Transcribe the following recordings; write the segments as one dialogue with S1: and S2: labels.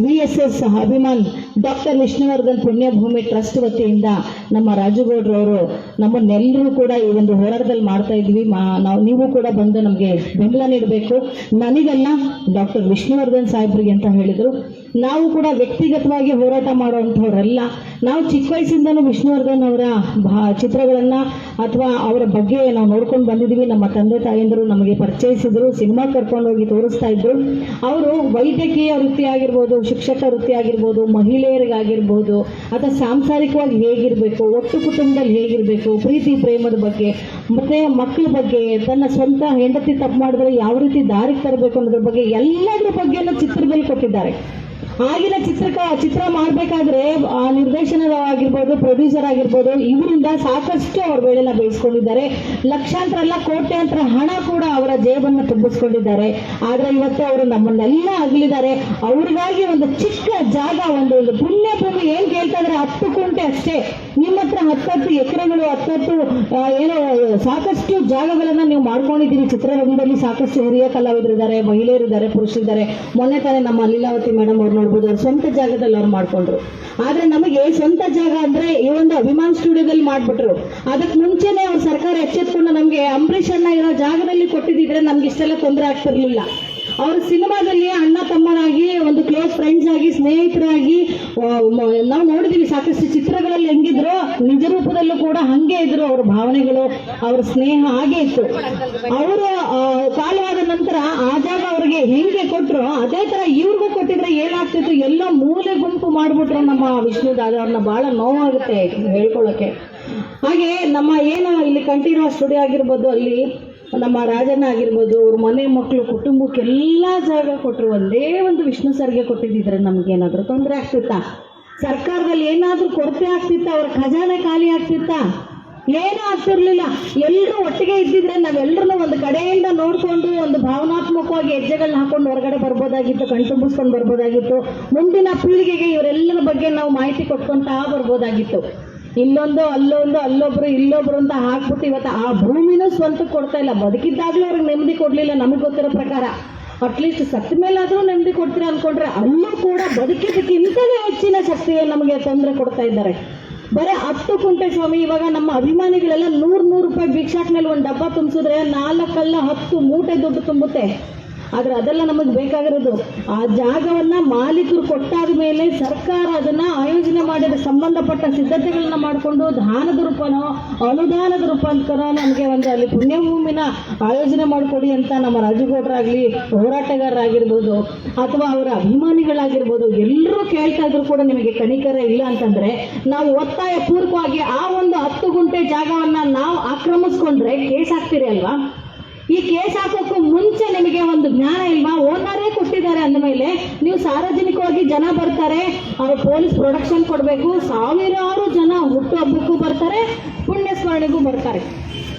S1: VSS Abhiman doctor Vishnuvardhan Punyabhoomi trust ವತಿಯಿಂದ ನಮ್ಮ ರಾಜುಗೌಡ್ರವರು ನಮ್ಮನ್ನೆಲ್ಲರೂ ಕೂಡ ಈ ಒಂದು ಹೋರಾಟದಲ್ಲಿ ಮಾಡ್ತಾ ಇದ್ವಿ. ನೀವು ಕೂಡ ಬಂದು ನಮಗೆ ಬೆಂಬಲ ನೀಡಬೇಕು. ನನಗಲ್ಲ, ಡಾಕ್ಟರ್ ವಿಷ್ಣುವರ್ಧನ್ ಸಾಹೇಬ್ರಿಗೆ ಅಂತ ಹೇಳಿದ್ರು. ನಾವು ಕೂಡ ವ್ಯಕ್ತಿಗತವಾಗಿ ಹೋರಾಟ ಮಾಡುವಂಥವ್ರಲ್ಲ. ನಾವು ಚಿಕ್ಕ ವಯಸ್ಸಿಂದನೂ ವಿಷ್ಣುವರ್ಧನ್ ಅವರ ಚಿತ್ರಗಳನ್ನ ಅಥವಾ ಅವರ ಬಗ್ಗೆ ನಾವು ನೋಡ್ಕೊಂಡು ಬಂದಿದ್ದೀವಿ. ನಮ್ಮ ತಂದೆ ತಾಯಂದರು ನಮಗೆ ಪರಿಚಯಿಸಿದ್ರು, ಸಿನಿಮಾ ಕರ್ಕೊಂಡು ಹೋಗಿ ತೋರಿಸ್ತಾ ಇದ್ರು. ಅವರು ವೈದ್ಯಕೀಯ ವೃತ್ತಿ ಆಗಿರ್ಬೋದು, ಶಿಕ್ಷಕ ವೃತ್ತಿ ಆಗಿರ್ಬೋದು, ಮಹಿಳೆಯರಿಗಾಗಿರ್ಬೋದು, ಅಥವಾ ಸಾಂಸಾರಿಕವಾಗಿ ಹೇಗಿರಬೇಕು, ಒಟ್ಟು ಕುಟುಂಬದಲ್ಲಿ ಹೇಗಿರಬೇಕು, ಪ್ರೀತಿ ಪ್ರೇಮದ ಬಗ್ಗೆ, ಮತ್ತೆ ಮಕ್ಕಳ ಬಗ್ಗೆ, ತನ್ನ ಸ್ವಂತ ಹೆಂಡತಿ ತಪ್ಪು ಮಾಡಿದ್ರೆ ಯಾವ ರೀತಿ ದಾರಿಗೆ ತರಬೇಕು ಅನ್ನೋದ್ರ ಬಗ್ಗೆ ಎಲ್ಲದ್ರ ಬಗ್ಗೆನೂ ಚಿತ್ರದಲ್ಲಿ ಕೊಟ್ಟಿದ್ದಾರೆ. ಆಗಿನ ಚಿತ್ರ ಮಾಡಬೇಕಾದ್ರೆ ನಿರ್ದೇಶನವಾಗಿರ್ಬೋದು, ಪ್ರೊಡ್ಯೂಸರ್ ಆಗಿರ್ಬೋದು, ಇವರಿಂದ ಸಾಕಷ್ಟು ಅವ್ರ ವೇಳೆಲ್ಲ ಬೇಯಿಸ್ಕೊಂಡಿದ್ದಾರೆ. ಲಕ್ಷಾಂತರ ಅಲ್ಲ, ಕೋಟ್ಯಾಂತರ ಹಣ ಕೂಡ ಅವರ ಜೇಬನ್ನು ತುಂಬಿಸ್ಕೊಂಡಿದ್ದಾರೆ. ಆದ್ರೆ ಇವತ್ತು ಅವರು ನಮ್ಮನ್ನೆಲ್ಲ ಅಗಲಿದ್ದಾರೆ. ಅವ್ರಿಗಾಗಿ ಒಂದು ಚಿಕ್ಕ ಜಾಗ, ಒಂದು ಪುಣ್ಯ ಭೂಮಿ ಏನ್ ಕೇಳ್ತಾ ಇದ್ರೆ 10 ಕುಂಟೆ ಅಷ್ಟೇ. ನಿಮ್ಮ ಹತ್ರ 10 ಎಕರೆಗಳು, 10 ಏನೋ ಸಾಕಷ್ಟು ಜಾಗಗಳನ್ನ ನೀವು ಮಾಡ್ಕೊಂಡಿದ್ದೀರಿ. ಚಿತ್ರರಂಗದಲ್ಲಿ ಸಾಕಷ್ಟು ಹಿರಿಯ ಕಲಾವಿದರಿದ್ದಾರೆ, ಮಹಿಳೆಯರಿದ್ದಾರೆ, ಪುರುಷರಿದ್ದಾರೆ. ಮೊನ್ನೆ ತಾನೇ ನಮ್ಮ ಲೀಲಾವತಿ ಮೇಡಮ್ ಅವ್ರು ನೋಡ್ಬೋದು, ಅವ್ರು ಸ್ವಂತ ಜಾಗದಲ್ಲಿ ಅವ್ರು ಮಾಡ್ಕೊಂಡ್ರು. ಆದ್ರೆ ನಮಗೆ ಸ್ವಂತ ಜಾಗ ಅಂದ್ರೆ ಈ ಒಂದು ಅಭಿಮಾನ್ ಸ್ಟುಡಿಯೋದಲ್ಲಿ ಮಾಡ್ಬಿಟ್ರು. ಅದಕ್ಕೆ ಮುಂಚೆನೆ ಅವ್ರ ಸರ್ಕಾರ ಎಚ್ಚೆತ್ಕೊಂಡು ನಮ್ಗೆ ಅಂಬರೀಷ್ ಅಣ್ಣ ಇರೋ ಜಾಗದಲ್ಲಿ ಕೊಟ್ಟಿದ್ರೆ ನಮ್ಗೆ ಇಷ್ಟೆಲ್ಲ ತೊಂದರೆ ಆಗ್ತಿರ್ಲಿಲ್ಲ. ಅವ್ರ ಸಿನಿಮಾದಲ್ಲಿ ಅಣ್ಣ ತಮ್ಮನಾಗಿ, ಒಂದು ಕ್ಲೋಸ್ ಫ್ರೆಂಡ್ಸ್ ಆಗಿ, ಸ್ನೇಹಿತರಾಗಿ ನಾವು ನೋಡಿದೀವಿ. ಸಾಕಷ್ಟು ಚಿತ್ರಗಳಲ್ಲಿ ಹೆಂಗಿದ್ರು, ನಿಜ ರೂಪದಲ್ಲೂ ಕೂಡ ಹಂಗೆ ಇದ್ರು. ಅವ್ರ ಭಾವನೆಗಳು, ಅವ್ರ ಸ್ನೇಹ ಹಾಗೆ ಇತ್ತು. ಅವರು ಕಾಲವಾದ ನಂತರ ಆ ಜಾಗ ಅವ್ರಿಗೆ ಹೆಂಗೆ ಕೊಟ್ರು ಅದೇ ತರ ಇವ್ರಿಗೂ ಕೊಟ್ಟಿದ್ರೆ ಏನಾಗ್ತಿತ್ತು, ಎಲ್ಲ ಮೂಲೆ ಗುಂಪು ಮಾಡ್ಬಿಟ್ರು ನಮ್ಮ ವಿಷ್ಣು ದಾದ ಅವ್ರನ್ನ. ಬಹಳ ನೋವಾಗುತ್ತೆ ಹೇಳ್ಕೊಳಕ್ಕೆ. ಹಾಗೆ ನಮ್ಮ ಏನು ಇಲ್ಲಿ ಕಂಠೀರವ ಸ್ಟುಡಿಯೋ ಆಗಿರ್ಬೋದು, ಅಲ್ಲಿ ನಮ್ಮ ರಾಜಣ್ಣ ಆಗಿರ್ಬೋದು, ಅವ್ರ ಮನೆ ಮಕ್ಕಳು ಕುಟುಂಬಕ್ಕೆಲ್ಲ ಜಾಗ ಕೊಟ್ಟರು. ಒಂದೇ ಒಂದು ವಿಷ್ಣು ಸರ್ಗೆ ಕೊಟ್ಟಿದ್ದಿದ್ರೆ ನಮ್ಗೇನಾದ್ರೂ ತೊಂದರೆ ಆಗ್ತಿತ್ತಾ? ಸರ್ಕಾರದಲ್ಲಿ ಏನಾದ್ರೂ ಕೊರತೆ ಆಗ್ತಿತ್ತಾ? ಅವ್ರ ಖಜಾನೆ ಖಾಲಿ ಆಗ್ತಿತ್ತಾ? ಏನೂ ಆಗ್ತಿರ್ಲಿಲ್ಲ. ಎಲ್ಲರೂ ಒಟ್ಟಿಗೆ ಇದ್ದಿದ್ರೆ ನಾವೆಲ್ಲರೂ ಒಂದು ಕಡೆಯಿಂದ ನೋಡ್ಕೊಂಡು ಒಂದು ಭಾವನಾತ್ಮಕವಾಗಿ ಹೆಜ್ಜೆಗಳನ್ನ ಹಾಕೊಂಡು ಹೊರಗಡೆ ಬರ್ಬೋದಾಗಿತ್ತು, ಕಣ್ತುಂಬಿಸ್ಕೊಂಡು ಬರ್ಬೋದಾಗಿತ್ತು. ಮುಂದಿನ ಪೀಳಿಗೆಗೆ ಇವರೆಲ್ಲರ ಬಗ್ಗೆ ನಾವು ಮಾಹಿತಿ ಕೊಟ್ಕೊಂತಾ ಬರ್ಬೋದಾಗಿತ್ತು. ಇಲ್ಲೊಂದು ಅಲ್ಲೊಬ್ರು ಇಲ್ಲೊಬ್ರು ಅಂತ ಹಾಕ್ಬಿಟ್ಟು ಇವತ್ತು ಆ ಭೂಮಿನೂ ಸ್ವಂತಕ್ಕೆ ಕೊಡ್ತಾ ಇಲ್ಲ. ಬದುಕಿದ್ದಾಗ್ಲೂ ಅವ್ರಿಗೆ ನೆಮ್ಮದಿ ಕೊಡ್ಲಿಲ್ಲ. ನಮಗೆ ಗೊತ್ತಿರೋ ಪ್ರಕಾರ ಅಟ್ಲೀಸ್ಟ್ ಸತ್ತ ಮೇಲಾದ್ರೂ ನೆಮ್ಮದಿ ಕೊಡ್ತೀರಾ ಅನ್ಕೊಂಡ್ರೆ ಅಲ್ಲೂ ಕೂಡ ಬದುಕಿದ್ದಕ್ಕಿಂತಲೇ ಹೆಚ್ಚಿನ ಶಕ್ತಿಯ ನಮಗೆ ತೊಂದರೆ ಕೊಡ್ತಾ ಇದ್ದಾರೆ. ಬರೀ 10 ಕುಂಟೆ ಸ್ವಾಮಿ. ಇವಾಗ ನಮ್ಮ ಅಭಿಮಾನಿಗಳೆಲ್ಲ 100 ರೂಪಾಯಿ ಭಿಕ್ಷಾಟ್ನಲ್ಲಿ ಒಂದು ಡಬ್ಬ ತುಂಬಿಸಿದ್ರೆ 4 ಅಲ್ಲ 10 ಮೂಟೆ ದುಡ್ಡು ತುಂಬುತ್ತೆ. ಆದ್ರೆ ಅದೆಲ್ಲ ನಮಗೆ ಬೇಕಾಗಿರೋದು ಆ ಜಾಗವನ್ನ ಮಾಲೀಕರು ಕೊಟ್ಟಾದ ಮೇಲೆ ಸರ್ಕಾರ ಅದನ್ನ ಆಯೋಜನೆ ಮಾಡಿದ ಸಂಬಂಧಪಟ್ಟ ಸಿದ್ಧತೆಗಳನ್ನ ಮಾಡಿಕೊಂಡು ದಾನದ ರೂಪನೋ ಅನುದಾನದ ರೂಪಾಂತರ ನಮಗೆ ಒಂದು ಅಲ್ಲಿ ಪುಣ್ಯಭೂಮಿನ ಆಯೋಜನೆ ಮಾಡಿಕೊಡಿ ಅಂತ ನಮ್ಮ ರಾಜುಗೌಡರಾಗ್ಲಿ, ಹೋರಾಟಗಾರರಾಗಿರ್ಬೋದು, ಅಥವಾ ಅವರ ಅಭಿಮಾನಿಗಳಾಗಿರ್ಬೋದು, ಎಲ್ಲರೂ ಕೇಳ್ತಾ ಇದ್ರು ಕೂಡ ನಿಮಗೆ ಕನಿಕರ ಇಲ್ಲ ಅಂತಂದ್ರೆ ನಾವು ಒತ್ತಾಯ ಪೂರ್ವಕವಾಗಿ ಆ ಒಂದು 10 ಗುಂಟೆ ಜಾಗವನ್ನ ನಾವು ಆಕ್ರಮಿಸ್ಕೊಂಡ್ರೆ ಕೇಸ್ ಹಾಕ್ತೀರಿ ಅಲ್ವಾ? ಈ ಕೇಸ್ ಹಾಕೋಕ್ಕೂ ಮುಂಚೆ ನಿಮಗೆ ಒಂದು ಜ್ಞಾನ ಇಲ್ವಾ? ಓನರೇ ಕೊಟ್ಟಿದ್ದಾರೆ ಅಂದಮೇಲೆ ನೀವು ಸಾರ್ವಜನಿಕವಾಗಿ ಜನ ಬರ್ತಾರೆ, ಅವ್ರು ಪೊಲೀಸ್ ಪ್ರೊಡಕ್ಷನ್ ಕೊಡಬೇಕು, ಸಾವಿರಾರು ಜನ ಹುಟ್ಟು ಹಬ್ಬಕ್ಕೂ ಬರ್ತಾರೆ, ಪುಣ್ಯ ಸ್ಮರಣೆಗೂ ಬರ್ತಾರೆ.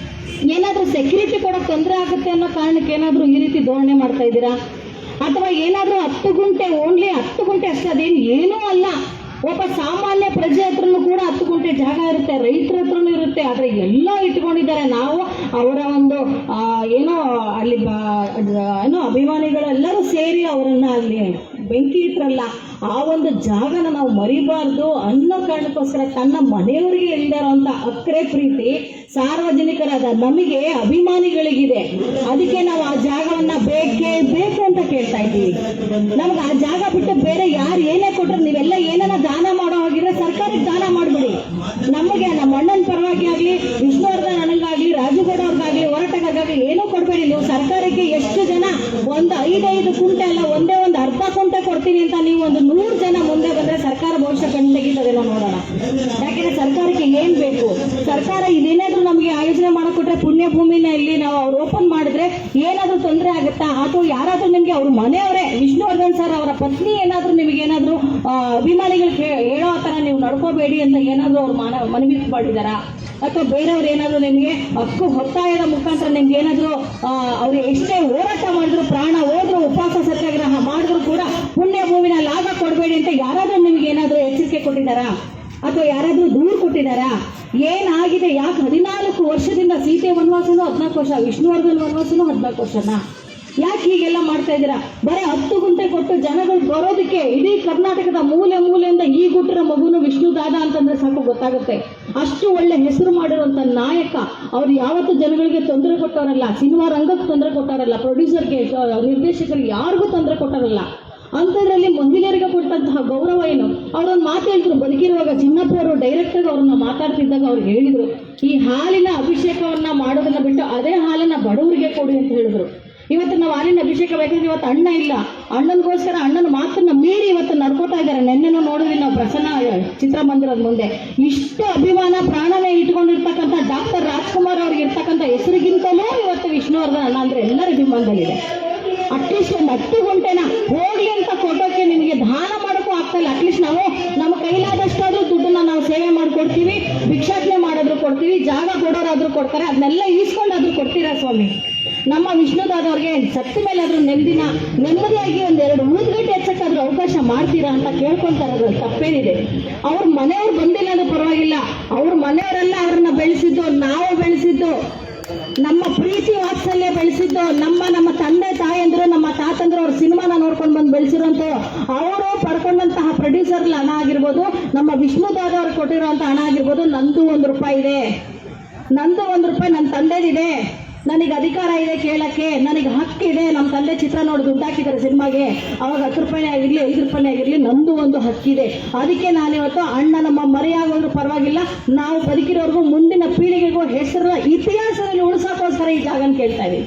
S1: ಏನಾದರೂ ಸೆಕ್ಯೂರಿಟಿ ಕೊಡೋಕೆ ತೊಂದರೆ ಆಗುತ್ತೆ ಅನ್ನೋ ಕಾರಣಕ್ಕೆ ಏನಾದರೂ ಈ ರೀತಿ ಧೋರಣೆ ಮಾಡ್ತಾ ಇದ್ದೀರಾ? ಅಥವಾ ಏನಾದರೂ 10 ಗುಂಟೆ, ಓನ್ಲಿ 10 ಗುಂಟೆ ಅಷ್ಟೇ, ಅದೇನು ಏನೂ ಅಲ್ಲ. ಒಬ್ಬ ಸಾಮಾನ್ಯ ಪ್ರಜೆ ಹತ್ರನೂ ಕೂಡ 10 ಗುಂಟೆ ಜಾಗ ಇರುತ್ತೆ, ರೈತರ ಹತ್ರನೂ ಇರುತ್ತೆ. ಆದ್ರೆ ಎಲ್ಲ ಇಟ್ಕೊಂಡಿದ್ದಾರೆ. ನಾವು ಅವರ ಒಂದು ಏನೋ ಅಲ್ಲಿ ಏನೋ ಅಭಿಮಾನಿಗಳೆಲ್ಲರೂ ಸೇರಿ ಅವರನ್ನ ಅಲ್ಲಿ ಬೆಂಕಿ ಇಟ್ರಲ್ಲ, ಆ ಒಂದು ಜಾಗನ ನಾವು ಮರಿಬಾರ್ದು ಅನ್ನೋ ಕಾರಣಕ್ಕೋಸ್ಕರ ತನ್ನ ಮನೆಯವರಿಗೆ ಇಲ್ಲದೆ ಇರೋಂಥ ಅಕ್ಕರೆ ಪ್ರೀತಿ ಸಾರ್ವಜನಿಕರಾದ ನಮಗೆ ಅಭಿಮಾನಿಗಳಿಗಿದೆ. ಅದಕ್ಕೆ ನಾವು ಆ ಜಾಗವನ್ನ ಬೇಕೇ ಬೇಕು ಅಂತ ಕೇಳ್ತಾ ಇದ್ದೀವಿ. ನಮ್ಗೆ ಆ ಜಾಗ ಬಿಟ್ಟು ಬೇರೆ ಯಾರು ಏನೇ ಕೊಟ್ಟರು, ನೀವೆಲ್ಲ ಏನಾರ ದಾನ ಮಾಡೋ ಹೋಗಿದ್ರೆ ಸರ್ಕಾರಕ್ಕೆ ದಾನ ಮಾಡ್ಬಿಡಿ. ನಮಗೆ ನಮ್ಮ ಅಣ್ಣನ ಪರವಾಗಿ ಆಗಲಿ, ವಿಷ್ಣುವರ್ಧನ್ ಅಣ್ಣಂಗಾಗ್ಲಿ, ರಾಜುಗೌಡ ಅವ್ರಿಗಾಗ್ಲಿ, ಹೋರಾಟಗಾರಗಾಗ್ಲಿ ಏನೂ ಕೊಡಬೇಡಿ. ನೀವು ಸರ್ಕಾರಕ್ಕೆ ಎಷ್ಟು ಜನ ಒಂದು 5 ಕುಂಟೆ ಅಲ್ಲ, ಒಂದೇ ಒಂದು ಅರ್ಧ ಕುಂಟೆ ಕೊಡ್ತೀನಿ ಅಂತ ನೀವು ಒಂದು 100 ಜನ ಮುಂದೆ ಬಂದ್ರೆ ಸರ್ಕಾರ ಬಹುಶಃ ಕಣ್ಣಿಗಿದ್ದದೇನೋ ನೋಡೋಣ. ಯಾಕೆಂದ್ರೆ ಸರ್ಕಾರಕ್ಕೆ ಏನ್ ಬೇಕು? ಸರ್ಕಾರ ಇದೇನಾದ್ರೂ ನಮಗೆ ಆಯೋಜನೆ ಮಾಡಿಕೊಟ್ರೆ ಪುಣ್ಯಭೂಮಿನ ಇಲ್ಲಿ ನಾವು ಅವ್ರು ಓಪನ್ ಮಾಡಿದ್ರೆ ಏನಾದ್ರೂ ತೊಂದರೆ ಆಗುತ್ತಾ? ಅಥವಾ ಯಾರಾದ್ರೂ ನಿಮ್ಗೆ ಅವ್ರ ಮನೆಯವರೇ, ವಿಷ್ಣುವರ್ಧನ್ ಸರ್ ಅವರ ಪತ್ನಿ ಏನಾದ್ರೂ ನಿಮಗೇನಾದ್ರೂ ಅಭಿಮಾನಿಗಳಿಗೆ ಹೇಳೋ ತರ ನೀವು ನಡ್ಕೋಬೇಡಿ ಅಂತ ಏನಾದ್ರೂ ಅವ್ರು ಮನವಿ ಮಾಡಿದಾರಾ? ಅಥವಾ ಬೇರೆಯವ್ರು ಏನಾದ್ರು ನಿಮಗೆ ಹಕ್ಕು ಒತ್ತಾಯದ ಮುಖಾಂತರ ನಿಮ್ಗೆ ಏನಾದ್ರು ಅವ್ರು ಎಷ್ಟೇ ಹೋರಾಟ ಮಾಡಿದ್ರು, ಪ್ರಾಣ ಹೋದ್ರು, ಉಪವಾಸ ಸತ್ಯಾಗ್ರಹ ಮಾಡಿದ್ರು ಕೂಡ ಪುಣ್ಯ ಭೂಮಿನ ಲಾಭ ಕೊಡಬೇಡಿ ಅಂತ ಯಾರಾದ್ರೂ ನಿಮ್ಗೆ ಏನಾದ್ರು ಎಚ್ಚರಿಕೆ ಕೊಟ್ಟಿದ್ದಾರಾ? ಅಥವಾ ಯಾರಾದ್ರೂ ದೂರು ಕೊಟ್ಟಿದ್ದಾರಾ? ಏನಾಗಿದೆ? ಯಾಕೆ 14 ವರ್ಷದಿಂದ ಸೀತೆ ವನವಾಸನೂ 14 ವರ್ಷ, ವಿಷ್ಣುವರ್ಧನ್ ವನವಾಸನೂ 14 ವರ್ಷನಾ? ಯಾಕೆ ಹೀಗೆಲ್ಲ ಮಾಡ್ತಾ ಇದ್ದೀರಾ? ಬರೀ 10 ಗುಂಟೆ ಕೊಟ್ಟು ಜನಗಳು ಬರೋದಕ್ಕೆ ಇಡೀ ಕರ್ನಾಟಕದ ಮೂಲೆ ಮೂಲೆಯಿಂದ ಈ ಗುಟ್ಟರ ಮಗುನು ವಿಷ್ಣು ದಾದ ಅಂತಂದ್ರೆ ಸಾಕು ಗೊತ್ತಾಗುತ್ತೆ. ಅಷ್ಟು ಒಳ್ಳೆ ಹೆಸರು ಮಾಡಿರುವಂತ ನಾಯಕ. ಅವ್ರು ಯಾವತ್ತೂ ಜನಗಳಿಗೆ ತೊಂದರೆ ಕೊಟ್ಟವರಲ್ಲ, ಸಿನಿಮಾ ರಂಗಕ್ಕೆ ತೊಂದರೆ ಕೊಟ್ಟವರಲ್ಲ, ಪ್ರೊಡ್ಯೂಸರ್ಗೆ, ನಿರ್ದೇಶಕರಿಗೆ ಯಾರಿಗೂ ತೊಂದರೆ ಕೊಟ್ಟವರಲ್ಲ. ಅಂಥದ್ರಲ್ಲಿ ಮಹಿಳೆಯರಿಗೆ ಕೊಟ್ಟಂತಹ ಗೌರವ ಏನು? ಅವರೊಂದು ಮಾತು ಹೇಳಿದ್ರು, ಬದುಕಿರುವಾಗ ಚಿನ್ನಪ್ಪ ಅವರು ಡೈರೆಕ್ಟರ್ ಅವ್ರನ್ನ ಮಾತಾಡ್ತಿದ್ದಾಗ ಅವ್ರು ಹೇಳಿದ್ರು, ಈ ಹಾಲಿನ ಅಭಿಷೇಕವನ್ನ ಮಾಡೋದನ್ನ ಬಿಟ್ಟು ಅದೇ ಹಾಲನ್ನ ಬಡವರಿಗೆ ಕೊಡಿ ಅಂತ ಹೇಳಿದ್ರು. ಇವತ್ತು ನಾವು ಹಾಲಿನ ಅಭಿಷೇಕ ಬೇಕಂದ್ರೆ ಇವತ್ತು ಅಣ್ಣ ಇಲ್ಲ, ಅಣ್ಣನಿಗೋಸ್ಕರ ಅಣ್ಣನ ಮಾತನ್ನ ಮೀರಿ ಇವತ್ತು ನಡ್ಕೋತಾ ಇದ್ದಾರೆ. ನೆನ್ನೆನೂ ನೋಡಿದ್ವಿ ನಾವು ಪ್ರಸನ್ನ ಚಿತ್ರಮಂದಿರದ ಮುಂದೆ. ಇಷ್ಟು ಅಭಿಮಾನ ಪ್ರಾಣನೇ ಇಟ್ಕೊಂಡಿರ್ತಕ್ಕಂಥ ಡಾಕ್ಟರ್ ರಾಜ್ಕುಮಾರ್ ಅವ್ರಿಗೆ ಇರ್ತಕ್ಕಂಥ ಹೆಸರಿಗಿಂತಲೂ ಇವತ್ತು ವಿಷ್ಣುವರ್ಧನ್ ಅಣ್ಣ ಅಂದ್ರೆ ಎಲ್ಲರ ಅಭಿಮಾನದಲ್ಲಿದೆ. ಅಟ್ಲೀಸ್ಟ್ ಒಂದು 10 ಗಂಟೆನ ಹೋಗ್ಲಿ ಅಂತ ಫೋಟೋಕ್ಕೆ ನಿಮಗೆ ದಾನ ಮಾಡೋಕ್ಕೂ ಆಗ್ತಾ ಇಲ್ಲ. ಅಟ್ಲೀಸ್ಟ್ ನಾವು ನಮ್ಮ ಕೈಲಾದಷ್ಟಾದ್ರೂ ದುಡ್ಡನ್ನ ನಾವು ಸೇವೆ ಮಾಡಿಕೊಡ್ತೀವಿ, ಭಿಕ್ಷಾಟನೆ ಮಾಡೋದ್ರು ಕೊಡ್ತೀವಿ, ಜಾಗ ಕೊಡೋರಾದ್ರೂ ಕೊಡ್ತಾರೆ, ಅದನ್ನೆಲ್ಲ ಈಸ್ಕೊಂಡಾದ್ರೂ ಕೊಡ್ತೀರಾ ಸ್ವಾಮಿ. ನಮ್ಮ ವಿಷ್ಣುದಾದವ್ರಿಗೆ ಸತ್ತ ಮೇಲಾದ್ರೂ ನೆಮ್ಮದಿಯಾಗಿ 2 ಊದ್ಗಟ್ಟೆ ಹೆಚ್ಚಕ್ಕಾದ್ರೂ ಅವಕಾಶ ಮಾಡ್ತೀರಾ ಅಂತ ಕೇಳ್ಕೊಂತಾರ. ತಪ್ಪೇನಿದೆ? ಅವ್ರ ಮನೆಯವ್ರು ಬಂದಿಲ್ಲ ಅಂದ್ರೆ ಪರವಾಗಿಲ್ಲ, ಅವ್ರ ಮನೆಯವರೆಲ್ಲ ಅವ್ರನ್ನ ಬೆಳೆಸಿದ್ದು, ನಾವು ಬೆಳೆಸಿದ್ದು, ನಮ್ಮ ಪ್ರೀತಿ ವಾತ್ಸಲ್ಯ ಬೆಳೆಸಿದ್ದು, ನಮ್ಮ ತಂದೆ ತಾಯಂದ್ರು, ನಮ್ಮ ತಾತಂದ್ರು ಅವ್ರ ಸಿನಿಮಾನ ನೋಡ್ಕೊಂಡು ಬಂದು ಬೆಳೆಸಿರೋಂಥ ಅವರು ಪಡ್ಕೊಂಡಂತಹ ಪ್ರೊಡ್ಯೂಸರ್ ಹಣ ಆಗಿರ್ಬೋದು, ನಮ್ಮ ವಿಷ್ಣುದಾದ ಅವ್ರು ಕೊಟ್ಟಿರುವಂತ ಹಣ ಆಗಿರ್ಬೋದು. ನಂದು 1 ರೂಪಾಯಿ ಇದೆ, ನಂದು 1 ರೂಪಾಯಿ ನನ್ನ ತಂದೆದಿದೆ, ನನಗೆ ಅಧಿಕಾರ ಇದೆ ಕೇಳಕ್ಕೆ, ನನಗೆ ಹಕ್ಕಿದೆ. ನಮ್ಮ ತಂದೆ ಚಿತ್ರ ನೋಡಿ ದುಡ್ಡು ಹಾಕಿದ್ದಾರೆ ಸಿನಿಮಾಗೆ, ಅವಾಗ 10 ರೂಪಾಯಿನೇ ಆಗಿರ್ಲಿ, 5 ರೂಪಾಯಿನೇ ಆಗಿರ್ಲಿ, ನಂದು ಒಂದು ಹಕ್ಕಿದೆ. ಅದಕ್ಕೆ ನಾನಿವತ್ತು ಅಣ್ಣ ನಮ್ಮ ಮರೆಯಾಗೋದ್ರು ಪರವಾಗಿಲ್ಲ, ನಾವು ಬದುಕಿರೋರ್ಗೂ ಮುಂದಿನ ಪೀಳಿಗೆಗೂ ಹೆಸರು ಇತಿಹಾಸದಲ್ಲಿ ಉಳಿಸೋಕ್ಕೋಸ್ಕರ ಈ ಜಾಗನ ಕೇಳ್ತಾ ಇದೀವಿ.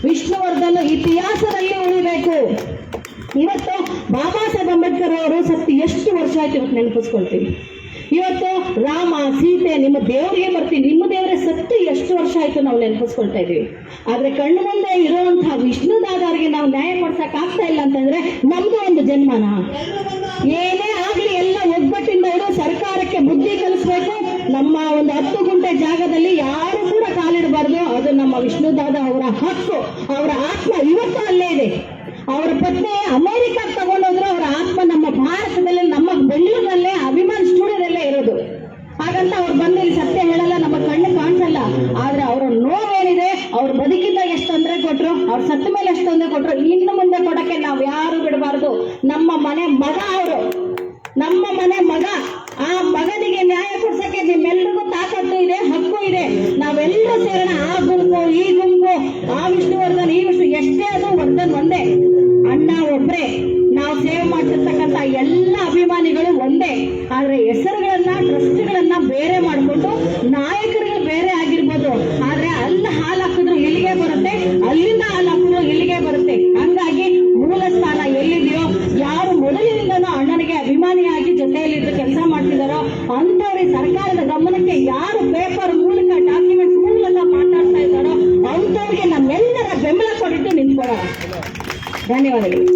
S1: ವಿಷ್ಣುವರ್ಧನ್ ಇತಿಹಾಸದಲ್ಲಿ ಉಳಿಬೇಕು. ಇವತ್ತು ಬಾಬಾ ಸಾಹೇಬ್ ಅಂಬೇಡ್ಕರ್ ಅವರು ಸತ್ತು ಎಷ್ಟು ವರ್ಷ ಆಯ್ತು ಇವತ್ತು ನೆನಪಿಸ್ಕೊಳ್ತೀವಿ. ಇವತ್ತು ರಾಮ ಸೀತೆ ನಿಮ್ಮ ದೇವರಿಗೆ ಬರ್ತೀವಿ, ನಿಮ್ಮ ದೇವರೇ ಸತ್ತು ಎಷ್ಟು ವರ್ಷ ಆಯ್ತು ನಾವು ನೆನಪಿಸ್ಕೊಳ್ತಾ ಇದೀವಿ. ಆದ್ರೆ ಕಣ್ಣು ಮುಂದೆ ಇರುವಂತಹ ವಿಷ್ಣುದಾದವರಿಗೆ ನಾವು ನ್ಯಾಯ ಕೊಡ್ಸಕ್ ಆಗ್ತಾ ಇಲ್ಲ ಅಂತಂದ್ರೆ ನಮ್ದು ಒಂದು ಜನ್ಮನ. ಏನೇ ಆಗ್ಲಿ ಎಲ್ಲ ಒಗ್ಗಟ್ಟಿಂದ ಇರೋ ಸರ್ಕಾರಕ್ಕೆ ಬುದ್ಧಿ ಕಲಿಸ್ಬೇಕು. ನಮ್ಮ ಒಂದು 10 ಗುಂಟೆ ಜಾಗದಲ್ಲಿ ಯಾರು ಕೂಡ ಕಾಲಿಡಬಾರ್ದು. ಅದು ನಮ್ಮ ವಿಷ್ಣುದಾದ ಅವರ ಹಕ್ಕು, ಅವರ ಆತ್ಮ ಇವತ್ತು ಅಲ್ಲೇ ಇದೆ. ಅವರ ಪತ್ನಿ ಅಮೆರಿಕಕ್ಕೆ ತಗೊಂಡೋದ್ರು, ಅವರ ಆತ್ಮ ನಮ್ಮ ಭಾರತದಲ್ಲಿ, ನಮ್ಮ ಬೆಂಗಳೂರಿನಲ್ಲೇ ಅಭಿಮಾನ್ ಸ್ಟುಡಿಯೋದಲ್ಲೇ ಇರೋದು. ಹಾಗಂತ ಅವ್ರು ಬಂದು ಇಲ್ಲಿ ಸತ್ಯ ಹೇಳಲ್ಲ, ನಮ್ಮ ಕಣ್ಣು ಕಾಣಿಸಲ್ಲ. ಆದ್ರೆ ಅವರ ನೋವೇನಿದೆ, ಅವ್ರ ಬದುಕಿದ್ದಾಗ ಎಷ್ಟು ತೊಂದರೆ ಕೊಟ್ರು, ಅವ್ರ ಸತ್ತ ಮೇಲೆ ಎಷ್ಟು ತೊಂದರೆ ಕೊಟ್ರು, ಇನ್ನು ಮುಂದೆ ಕೊಡಕ್ಕೆ ನಾವು ಯಾರು ಬಿಡಬಾರ್ದು. ನಮ್ಮ ಮನೆ ಮಗ ಅವರು, ನಮ್ಮ ಮನೆ ಮಗ. ಆ ಮಗನಿಗೆ ನ್ಯಾಯ ಕೊಡ್ಸಕ್ಕೆ ನಿಮ್ಮೆಲ್ಲರಿಗೂ ತಾಕತ್ತು ಇದೆ, ಹಕ್ಕು ಇದೆ. ನಾವೆಲ್ಲರೂ ಸೇರೋಣ. ಆ ಗುಂಪು, ಈ ಗುಂಪು, ಆ ವಿಷ್ಣುವರ್ಧನ್, ಈ ವಿಷ್ಣು, ಎಷ್ಟೇ ಅದು ವರ್ಧನ್ ಒಂದೇ, ಅಣ್ಣ ಒಬ್ರೇ. ನಾವು ಸೇವೆ ಮಾಡ್ತಿರ್ತಕ್ಕಂಥ ಎಲ್ಲ ಅಭಿಮಾನಿಗಳು ಒಂದೇ. ಆದ್ರೆ ಹೆಸರುಗಳನ್ನ, ಟ್ರಸ್ಟ್ಗಳನ್ನ ಬೇರೆ ಮಾಡಿಕೊಂಡು ನಾಯಕರುಗಳು ಬೇರೆ ಆಗಿರ್ಬೋದು. ಆದ್ರೆ ಅಲ್ಲಿ ಹಾಲು ಹಾಕಿದ್ರು ಇಲ್ಲಿಗೆ ಬರುತ್ತೆ, ಅಲ್ಲಿಂದ ಹಾಲು ಹಾಕಿದ್ರು ಇಲ್ಲಿಗೆ ಬರುತ್ತೆ. ಹಂಗಾಗಿ ಮೂಲ ಸ್ಥಾನ ಎಲ್ಲಿದೆಯೋ, ಯಾರು ಮೊದಲಿನಿಂದನೂ ಅಣ್ಣನಿಗೆ ಅಭಿಮಾನಿಯಾಗಿ ಜೊತೆಯಲ್ಲಿದ್ದು ಕೆಲಸ ಮಾಡ್ತಿದಾರೋ ಅಂಥವ್ರಿಗೆ ಸರ್ಕಾರದ ಗಮನಕ್ಕೆ ಯಾರು ಪೇಪರ್ ಮೂಲಕ, ಡಾಕ್ಯುಮೆಂಟ್ಸ್ ಮೂಲಕ ಮಾತಾಡ್ತಾ ಇದ್ದಾರೋ ಅಂಥವ್ರಿಗೆ ನಮ್ಮೆಲ್ಲರ ಬೆಂಬಲ ಕೊಟ್ಟಿಟ್ಟು ನಿಂತ್ಕೊಳ್ಳೋಣ. ಧನ್ಯವಾದಗಳು.